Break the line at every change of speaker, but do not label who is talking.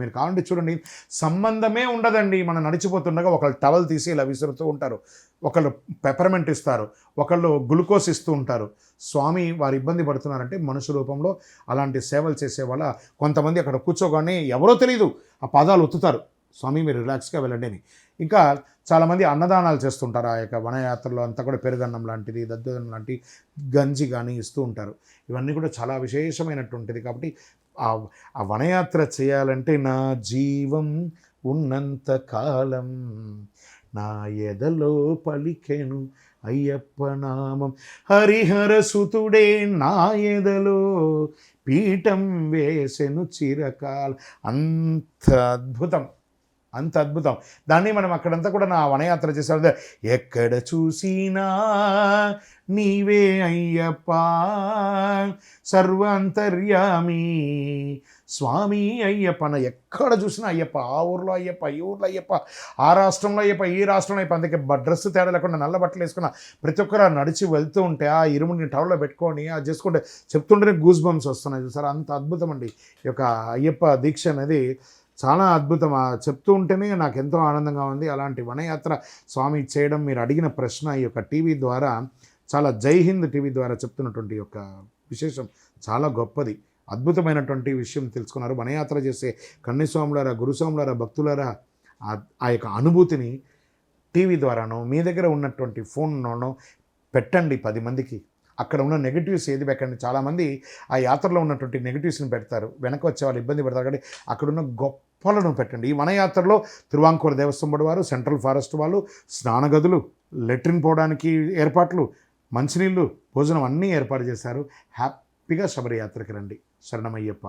మీరు కావాలంటే చూడండి, సంబంధమే ఉండదండి. మనం నడిచిపోతుండగా ఒకళ్ళు టవల్ తీసి ఇలా విసురుతూ ఉంటారు, ఒకళ్ళు పెప్పర్మెంట్ ఇస్తారు, ఒకళ్ళు గ్లూకోజ్ ఇస్తూ ఉంటారు. స్వామి వారు ఇబ్బంది పడుతున్నారంటే మనుషు రూపంలో అలాంటి సేవలు చేసేవాళ్ళ. కొంతమంది అక్కడ కూర్చోగానే ఎవరో తెలియదు ఆ పాదాలు ఒత్తుతారు, స్వామి మీరు రిలాక్స్గా వెళ్ళండి అని. ఇంకా చాలామంది అన్నదానాలు చేస్తుంటారు. ఆ యొక్క వనయాత్రలో అంతా కూడా పెరుగన్నం లాంటిది, దద్దోజనం లాంటి గంజి కానీ ఇస్తూ ఉంటారు. ఇవన్నీ కూడా చాలా విశేషమైనటువంటిది. కాబట్టి ఆ ఆ వనయాత్ర చేయాలంటే నా జీవం ఉన్నంత కాలం నా ఎదలో పలికెను అయ్యప్ప నామం, హరిహర సుతుడే నా ఎదలో పీఠం వేసెను చిరకాలం. అంత అద్భుతం, అంత అద్భుతం. దాన్ని మనం అక్కడంతా కూడా నా వనయాత్ర చేసే ఎక్కడ చూసినా నీవే అయ్యప్ప సర్వాంతర్యామి స్వామి అయ్యప్ప. నా ఎక్కడ చూసినా అయ్యప్ప, ఆ ఊర్లో అయ్యప్ప, ఈ ఊర్లో అయ్యప్ప, ఆ రాష్ట్రంలో అయ్యప్ప, ఈ రాష్ట్రంలో అయ్యప్ప. అందుకే డ్రెస్ తేడా లేకుండా నల్ల బట్టలు వేసుకున్న ప్రతి ఒక్కరు నడిచి వెళ్తూ ఉంటే ఆ ఇరుముడిని టవల్లో పెట్టుకొని అది చేసుకుంటే చెప్తుంటేనే గూస్ బంప్స్ వస్తున్నాయి చూసారా. అంత అద్భుతం అండి ఈ యొక్క అయ్యప్ప దీక్ష అనేది. చాలా అద్భుతం. చెప్తూ ఉంటేనే నాకు ఎంతో ఆనందంగా ఉంది. అలాంటి వనయాత్ర స్వామి చేయడం, మీరు అడిగిన ప్రశ్న ఈ యొక్క టీవీ ద్వారా, చాలా జై హింద్ టీవీ ద్వారా చెప్తున్నటువంటి యొక్క విశేషం చాలా గొప్పది. అద్భుతమైనటువంటి విషయం తెలుసుకున్నారు. వనయాత్ర చేసే కన్యస్వాములారా, గురుస్వాములారా, భక్తులారా ఆ యొక్క అనుభూతిని టీవీ ద్వారానో మీ దగ్గర ఉన్నటువంటి ఫోన్లోనో పెట్టండి 10 మందికి. అక్కడ ఉన్న నెగిటివ్స్ ఏది పెట్టండి. చాలామంది ఆ యాత్రలో ఉన్నటువంటి నెగిటివ్స్ని పెడతారు, వెనక వచ్చే వాళ్ళు ఇబ్బంది పెడతారు. కాబట్టి అక్కడున్న గొప్పలను పెట్టండి. ఈ వనయాత్రలో తిరువాంకూరు దేవస్థానం వారు, సెంట్రల్ ఫారెస్ట్ వాళ్ళు స్నానగదులు, లెట్రిన్ పోవడానికి ఏర్పాట్లు, మంచినీళ్ళు, భోజనం అన్నీ ఏర్పాటు చేశారు. హ్యాపీగా శబరియాత్రకి రండి. శరణమయ్యప్ప.